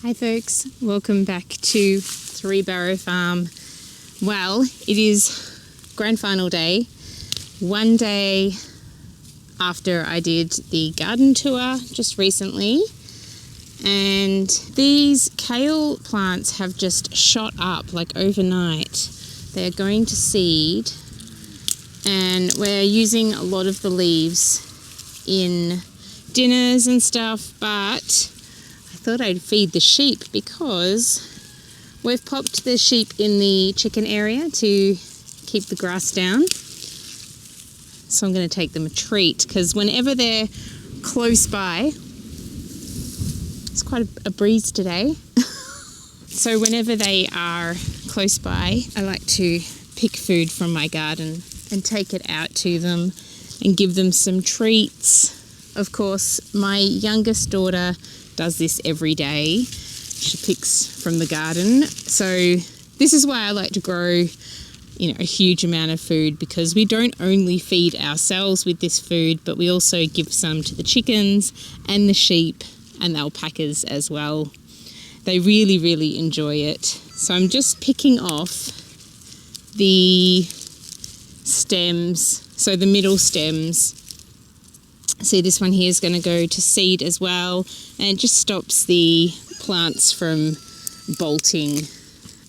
Hi folks, welcome back to Three Barrow Farm. Well, it is grand final day, one day after I did the garden tour just recently, and these kale plants have just shot up like overnight. They're going to seed, and we're using a lot of the leaves in dinners and stuff, but I thought I'd feed the sheep because we've popped the sheep in the chicken area to keep the grass down. So I'm going to take them a treat because whenever they're close by, it's quite a breeze today. So whenever they are close by, I like to pick food from my garden and take it out to them and give them some treats. Of course, my youngest daughter does this every day. She picks from the garden. So this is why I like to grow, a huge amount of food, because we don't only feed ourselves with this food, but we also give some to the chickens and the sheep and the alpacas as well. They really, really enjoy it. So I'm just picking off the stems, so the middle stems. See, this one here is going to go to seed as well, and it just stops the plants from bolting.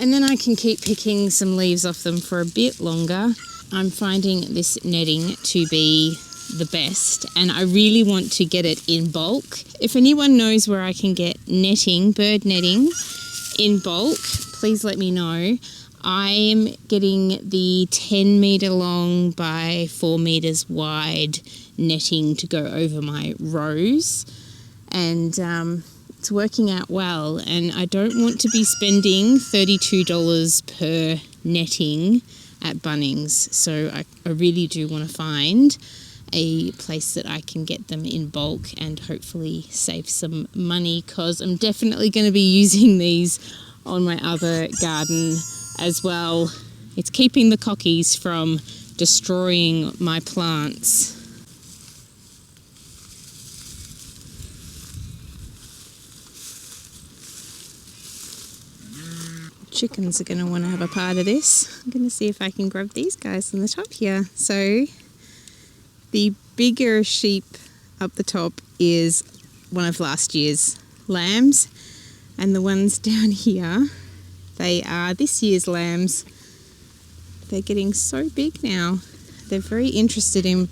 And then I can keep picking some leaves off them for a bit longer. I'm finding this netting to be the best, and I really want to get it in bulk. If anyone knows where I can get netting, bird netting, in bulk, please let me know. I'm getting the 10 metre long by 4 metres wide netting to go over my rows, and it's working out well, and I don't want to be spending $32 per netting at Bunnings, so I really do want to find a place that I can get them in bulk and hopefully save some money, because I'm definitely going to be using these on my other garden as well. It's keeping the cockies from destroying my plants. Chickens are going to want to have a part of this. I'm going to see if I can grab these guys on the top here. So the bigger sheep up the top is one of last year's lambs, and the ones down here, they are this year's lambs. They're getting so big now. They're very interested in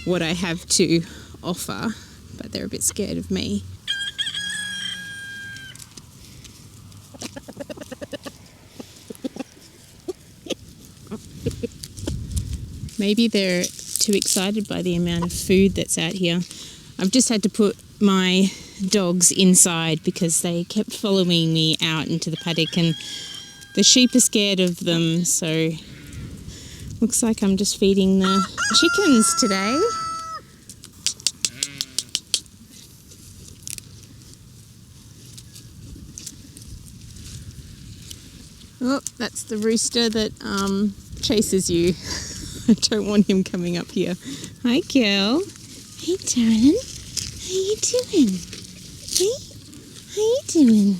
what I have to offer, but they're a bit scared of me. Maybe they're too excited by the amount of food that's out here. I've just had to put my dogs inside because they kept following me out into the paddock, and the sheep are scared of them, so looks like I'm just feeding the chickens today. Oh, that's the rooster that chases you. I don't want him coming up here. Hi, girl. Hey, darling. How you doing? Hey? How you doing?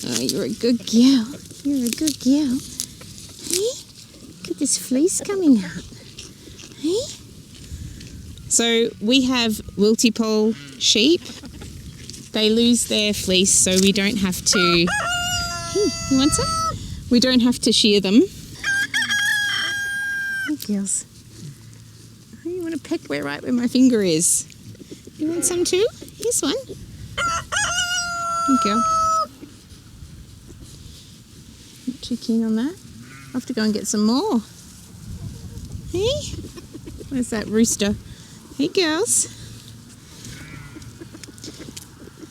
Oh, you're a good girl. You're a good girl. Hey? Look at this fleece coming out. Hey? So we have wilty pole sheep. They lose their fleece, so we don't have to... Hey, you want some? We don't have to shear them. Girls. Oh, you want to peck right where my finger is? You want some too? Here's one. Here you go. Not too keen on that. I'll have to go and get some more. Hey? Where's that rooster? Hey, girls.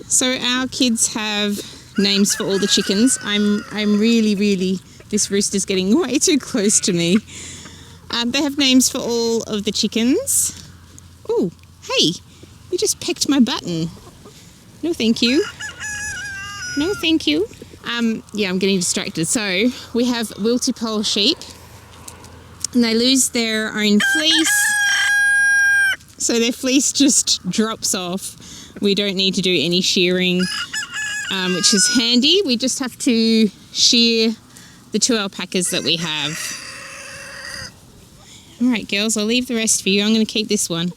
So our kids have names for all the chickens. I'm really, this rooster's getting way too close to me. They have names for all of the chickens. Oh, hey, you just pecked my button. No, thank you. No, thank you. Yeah, I'm getting distracted. So we have wilty pole sheep, and they lose their own fleece. So their fleece just drops off. We don't need to do any shearing. which is handy. We just have to shear the 2 alpacas that we have. All right, girls, I'll leave the rest for you. I'm going to keep this one.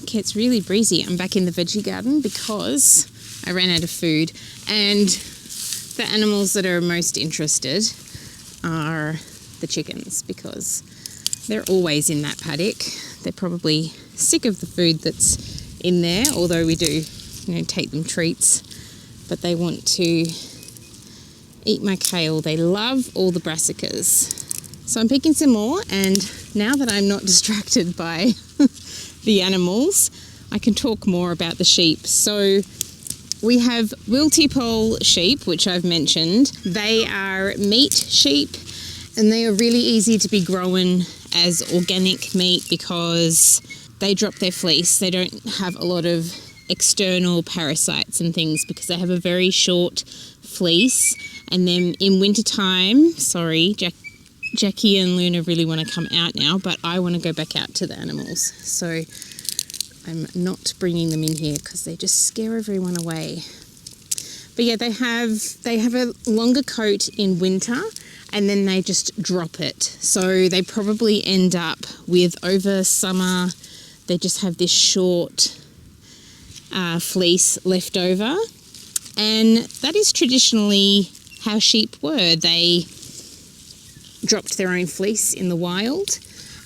Okay, it's really breezy. I'm back in the veggie garden because I ran out of food. And the animals that are most interested are the chickens because they're always in that paddock. They're probably sick of the food that's in there, although we do, take them treats. But they want to eat my kale. They love all the brassicas. So I'm picking some more, and now that I'm not distracted by the animals, I can talk more about the sheep. So we have wilty pole sheep, which I've mentioned. They are meat sheep, and they are really easy to be grown as organic meat because they drop their fleece. They don't have a lot of external parasites and things because they have a very short fleece. And then in wintertime, Jackie and Luna really want to come out now, but I want to go back out to the animals. So I'm not bringing them in here because they just scare everyone away. But yeah, they have a longer coat in winter and then they just drop it. So they probably end up with, over summer, they just have this short fleece left over. And that is traditionally how sheep were. They dropped their own fleece in the wild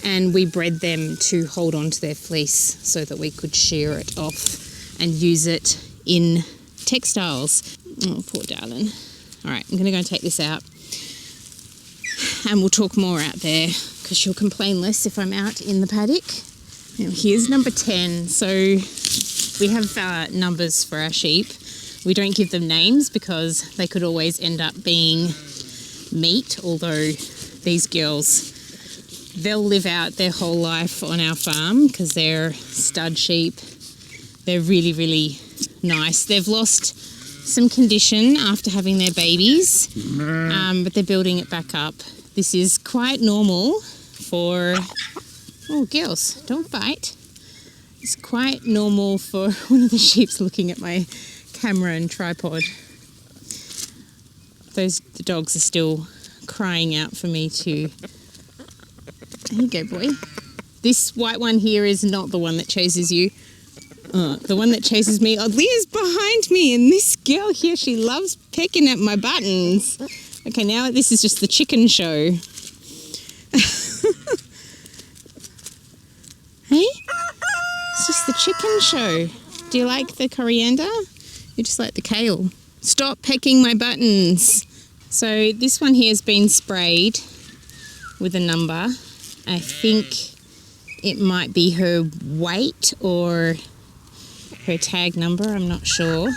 and we bred them to hold on to their fleece so that we could shear it off and use it in textiles. Oh, poor darling. All right, I'm going to go and take this out and we'll talk more out there because she'll complain less if I'm out in the paddock. Now, here's number 10. So we have numbers for our sheep. We don't give them names because they could always end up being meat, although these girls, they'll live out their whole life on our farm because they're stud sheep. They're really, really nice. They've lost some condition after having their babies, but they're building it back up. This is quite normal for... Oh, girls, don't bite. It's quite normal for one of the sheep's looking at my camera and tripod. The dogs are still crying out for me to... There you go, boy. This white one here is not the one that chases you. The one that chases me, oddly, is behind me, and this girl here, she loves pecking at my buttons. Okay, now this is just the chicken show. Hey? It's just the chicken show. Do you like the coriander? You just like the kale. Stop pecking my buttons. So this one here has been sprayed with a number. I think it might be her weight or her tag number, I'm not sure.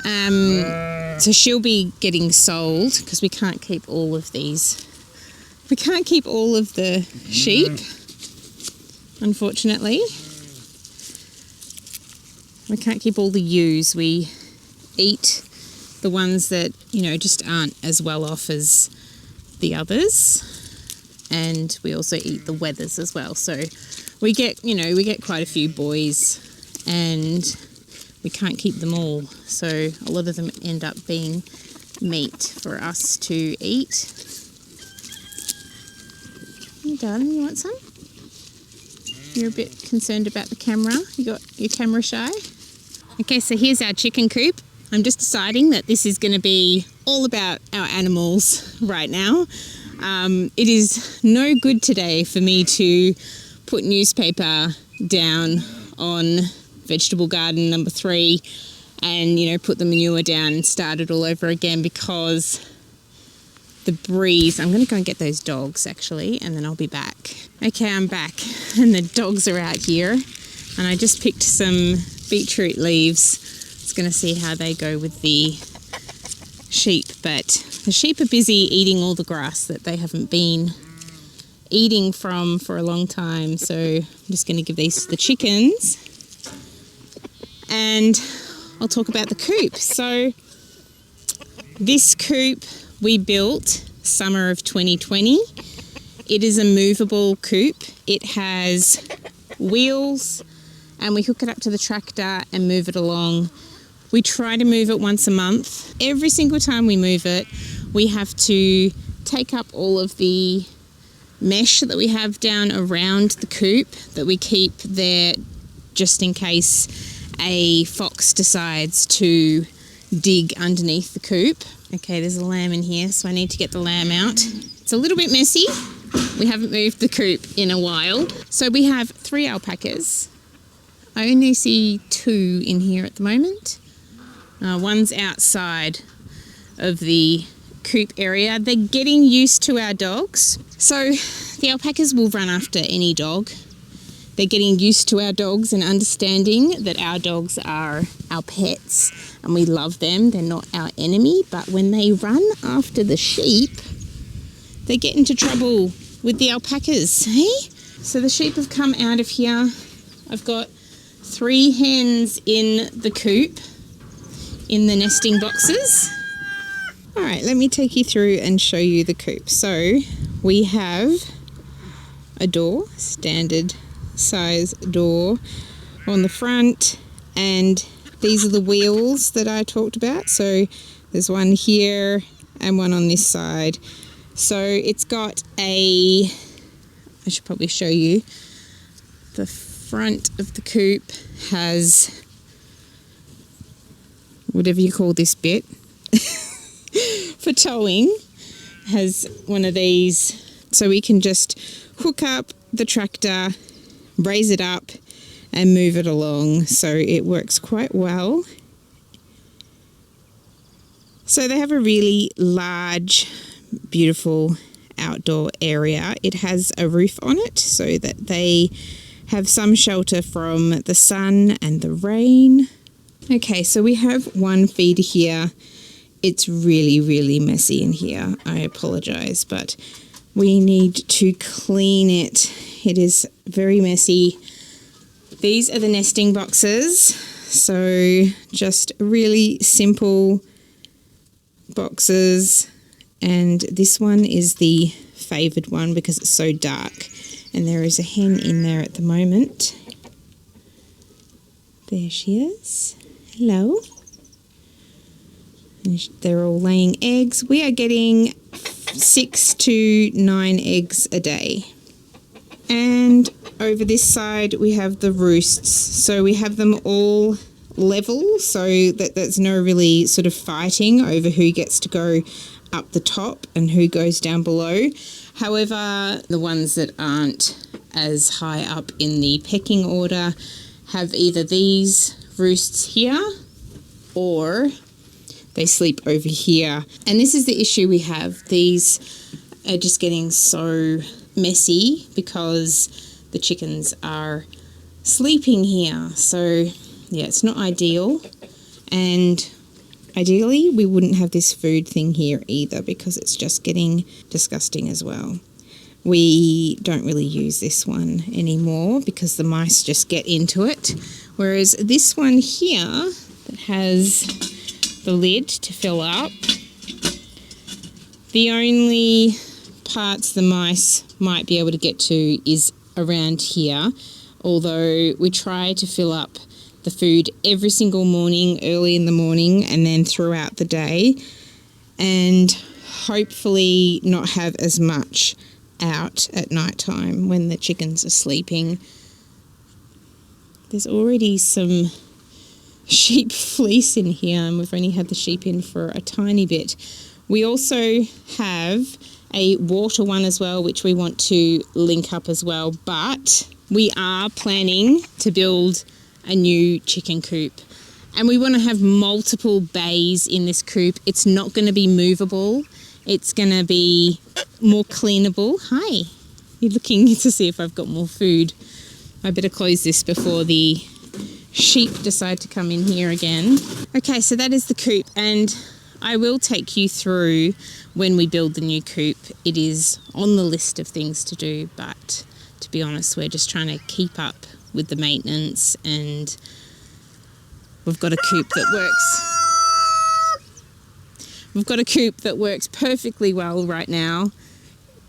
So she'll be getting sold because we can't keep all of these. We can't keep all of the sheep, unfortunately. We can't keep all the ewes. We eat the ones that, just aren't as well off as the others. And we also eat the wethers as well. So we get quite a few boys and we can't keep them all. So a lot of them end up being meat for us to eat. Hey, darling, you want some? You're a bit concerned about the camera. You got your camera shy? Okay, so here's our chicken coop. I'm just deciding that this is going to be all about our animals right now. It is no good today for me to put newspaper down on vegetable garden number 3 and, put the manure down and start it all over again because the breeze... I'm going to go and get those dogs, actually, and then I'll be back. Okay, I'm back, and the dogs are out here, and I just picked some beetroot leaves. I was going to see how they go with the sheep, but the sheep are busy eating all the grass that they haven't been eating from for a long time. So I'm just going to give these to the chickens. And I'll talk about the coop. So this coop we built summer of 2020. It is a movable coop. It has wheels and we hook it up to the tractor and move it along We try to move it once a month. Every single time we move it, we have to take up all of the mesh that we have down around the coop that we keep there just in case a fox decides to dig underneath the coop. Okay, there's a lamb in here, so I need to get the lamb out. It's a little bit messy. We haven't moved the coop in a while. So we have 3 alpacas. I only see 2 in here at the moment. One's outside of the coop area. They're getting used to our dogs. So the alpacas will run after any dog. They're getting used to our dogs and understanding that our dogs are our pets and we love them. They're not our enemy, but when they run after the sheep, they get into trouble with the alpacas. Hey? So the sheep have come out of here. I've got 3 hens in the coop, in the nesting boxes. All right, let me take you through and show you the coop. So we have a door, standard size door on the front, and these are the wheels that I talked about. So there's one here and one on this side. So it's got I should probably show you, the front of the coop has whatever you call this bit for towing, has one of these, so we can just hook up the tractor, raise it up and move it along, so it works quite well. So they have a really large, beautiful outdoor area. It has a roof on it so that they have some shelter from the sun and the rain. Okay, so we have one feeder here. It's really, really messy in here. I apologize, but we need to clean it. It is very messy. These are the nesting boxes. So just really simple boxes. And this one is the favoured one because it's so dark. And there is a hen in there at the moment. There she is. Hello. And they're all laying eggs. We are getting 6 to 9 eggs a day. And over this side we have the roosts. So we have them all level so that there's no really sort of fighting over who gets to go up the top and who goes down below. However, the ones that aren't as high up in the pecking order have either these roosts here or they sleep over here. And this is the issue we have. These are just getting so messy because the chickens are sleeping here. So yeah, it's not ideal. And ideally, we wouldn't have this food thing here either because it's just getting disgusting as well. We don't really use this one anymore because the mice just get into it. Whereas this one here that has the lid to fill up, the only parts the mice might be able to get to is around here, although we try to fill up the food every single morning, early in the morning and then throughout the day, and hopefully not have as much out at night time when the chickens are sleeping. There's already some sheep fleece in here and we've only had the sheep in for a tiny bit. We also have a water one as well, which we want to link up as well, but we are planning to build a new chicken coop and we want to have multiple bays in this coop. It's not going to be movable. It's going to be more cleanable. Hi, you're looking to see if I've got more food. I better close this before the sheep decide to come in here again. Okay, so that is the coop and I will take you through when we build the new coop. It is on the list of things to do, but to be honest, we're just trying to keep up with the maintenance, and we've got a coop that works perfectly well right now.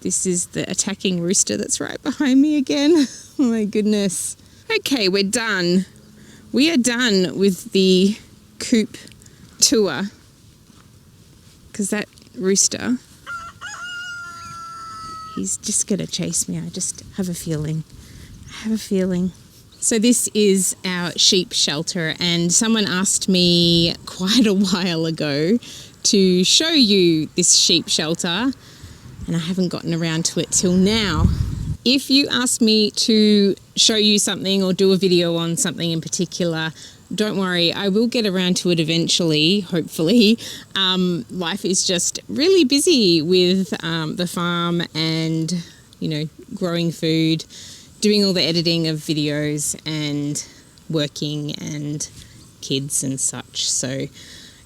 This is the attacking rooster that's right behind me again. Oh my goodness. Okay, we're done. We are done with the coop tour, because that rooster, he's just going to chase me. I just have a feeling. So this is our sheep shelter, and someone asked me quite a while ago to show you this sheep shelter, and I haven't gotten around to it till now. If you ask me to show you something or do a video on something in particular, don't worry, I will get around to it eventually, hopefully. Life is just really busy with the farm and, growing food, doing all the editing of videos and working and kids and such. So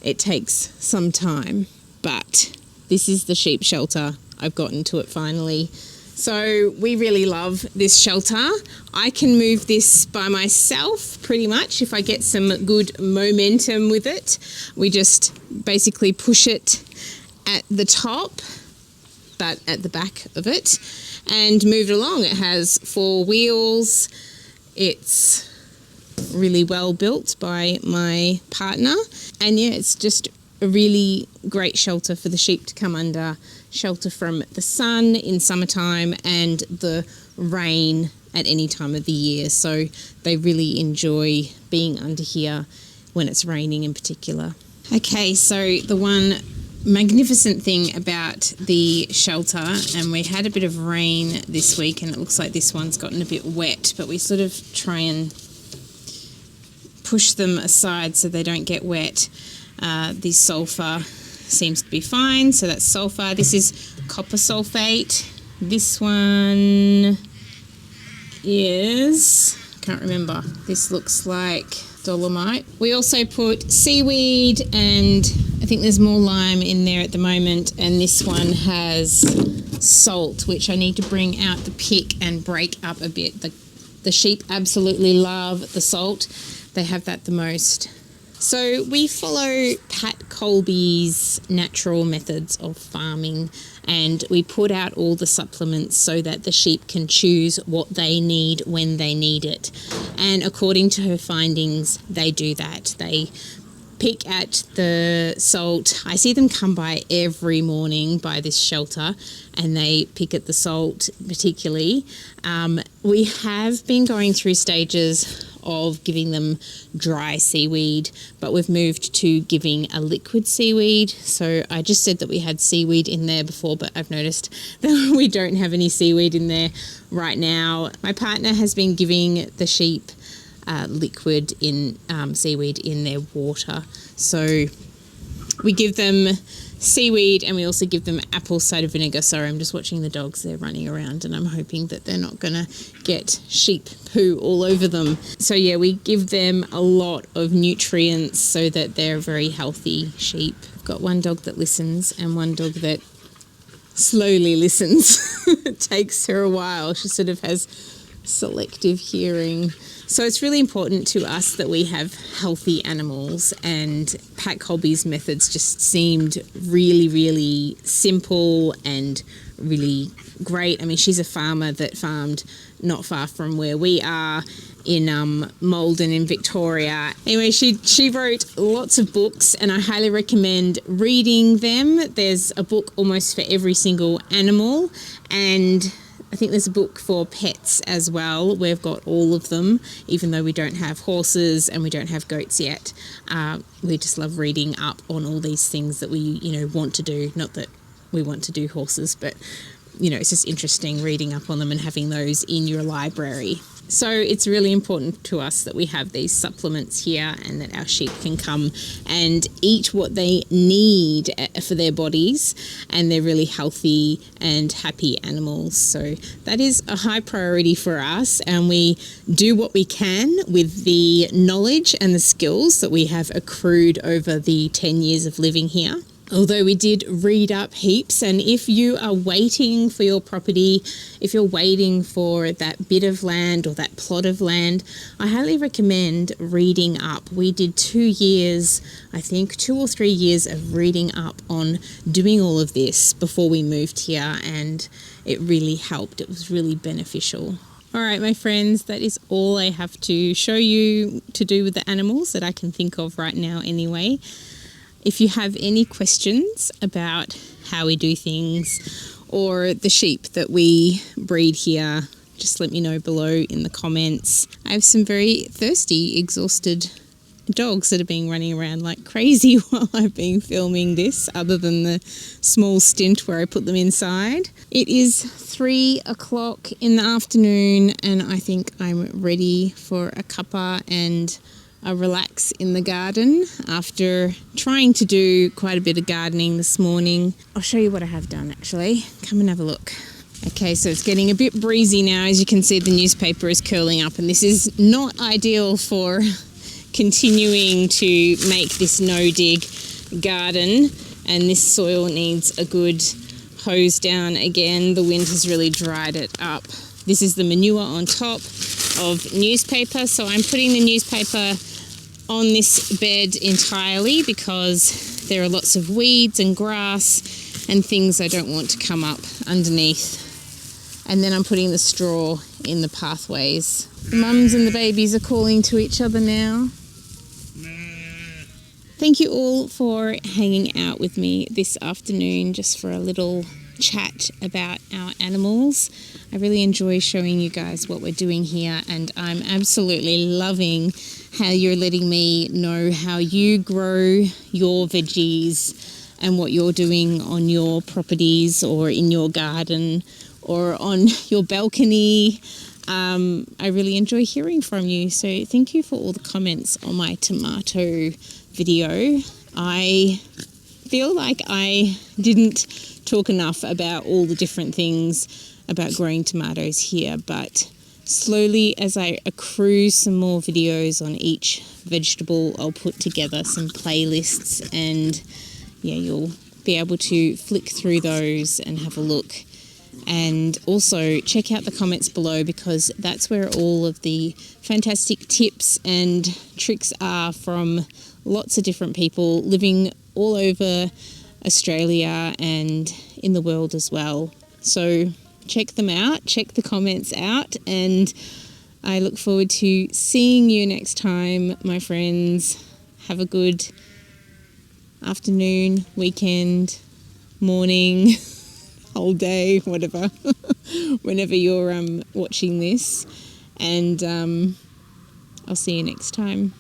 it takes some time, but this is the sheep shelter. I've gotten to it finally. So we really love this shelter. I can move this by myself pretty much if I get some good momentum with it. We just basically push it at the top, but at the back of it, and move it along. It has 4 wheels. It's really well built by my partner. And yeah, it's just a really great shelter for the sheep to come under, shelter from the sun in summertime and the rain at any time of the year. So they really enjoy being under here when it's raining in particular. Okay, so the one magnificent thing about the shelter, and we had a bit of rain this week and it looks like this one's gotten a bit wet, but we sort of try and push them aside so they don't get wet. The sulfur seems to be fine, so that's sulfur. This is copper sulfate. This one is, can't remember, this looks like dolomite. We also put seaweed, and I think there's more lime in there at the moment, and this one has salt, which I need to bring out the pick and break up a bit. The sheep absolutely love the salt. They have that the most. So we follow Pat Coleby's natural methods of farming, and we put out all the supplements so that the sheep can choose what they need when they need it. And according to her findings, they do that. They pick at the salt. I see them come by every morning by this shelter, and they pick at the salt particularly. We have been going through stages of giving them dry seaweed, but we've moved to giving a liquid seaweed. So I just said that we had seaweed in there before, but I've noticed that we don't have any seaweed in there right now. My partner has been giving the sheep liquid in seaweed in their water. So we give them seaweed, and we also give them apple cider vinegar. Sorry, I'm just watching the dogs. They're running around, and I'm hoping that they're not going to get sheep poo all over them. So yeah, we give them a lot of nutrients so that they're very healthy sheep. I've got one dog that listens and one dog that slowly listens. It takes her a while. She sort of has selective hearing. So it's really important to us that we have healthy animals, and Pat Coleby's methods just seemed really, really simple and really great. I mean, she's a farmer that farmed not far from where we are in Malden in Victoria. Anyway, she wrote lots of books, and I highly recommend reading them. There's a book almost for every single animal, and I think there's a book for pets as well. We've got all of them, even though we don't have horses and we don't have goats yet. We just love reading up on all these things that we, want to do. Not that we want to do horses, but, it's just interesting reading up on them and having those in your library. So it's really important to us that we have these supplements here, and that our sheep can come and eat what they need for their bodies, and they're really healthy and happy animals. So that is a high priority for us, and we do what we can with the knowledge and the skills that we have accrued over the 10 years of living here. Although we did read up heaps, and if you are waiting for your property, if you're waiting for that bit of land or that plot of land, I highly recommend reading up. We did 2 years, I think 2 or 3 years of reading up on doing all of this before we moved here, and it really helped. It was really beneficial. All right, my friends, that is all I have to show you to do with the animals that I can think of right now anyway. If you have any questions about how we do things or the sheep that we breed here, just let me know below in the comments. I have some very thirsty, exhausted dogs that have been running around like crazy while I've been filming this, other than the small stint where I put them inside. It is 3 o'clock in the afternoon and I think I'm ready for a cuppa and a relax in the garden after trying to do quite a bit of gardening this morning. I'll show you what I have done actually. Come and have a look. Okay, so it's getting a bit breezy now. As you can see, the newspaper is curling up and this is not ideal for continuing to make this no-dig garden, and this soil needs a good hose down again. The wind has really dried it up. This is the manure on top of newspaper, so I'm putting the newspaper on this bed entirely because there are lots of weeds and grass and things I don't want to come up underneath. And then I'm putting the straw in the pathways. The mums and the babies are calling to each other now. Thank you all for hanging out with me this afternoon just for a little chat about our animals. I really enjoy showing you guys what we're doing here, and I'm absolutely loving how you're letting me know how you grow your veggies and what you're doing on your properties or in your garden or on your balcony. I really enjoy hearing from you, so thank you for all the comments on my tomato video. I feel like I didn't talk enough about all the different things about growing tomatoes here, but slowly as I accrue some more videos on each vegetable, I'll put together some playlists, and yeah, you'll be able to flick through those and have a look. And also check out the comments below because that's where all of the fantastic tips and tricks are from lots of different people living all over Australia and in the world as well. So check them out, check the comments out, and I look forward to seeing you next time, my friends. Have a good afternoon, weekend, morning, whole day, whatever, whenever you're watching this, and I'll see you next time.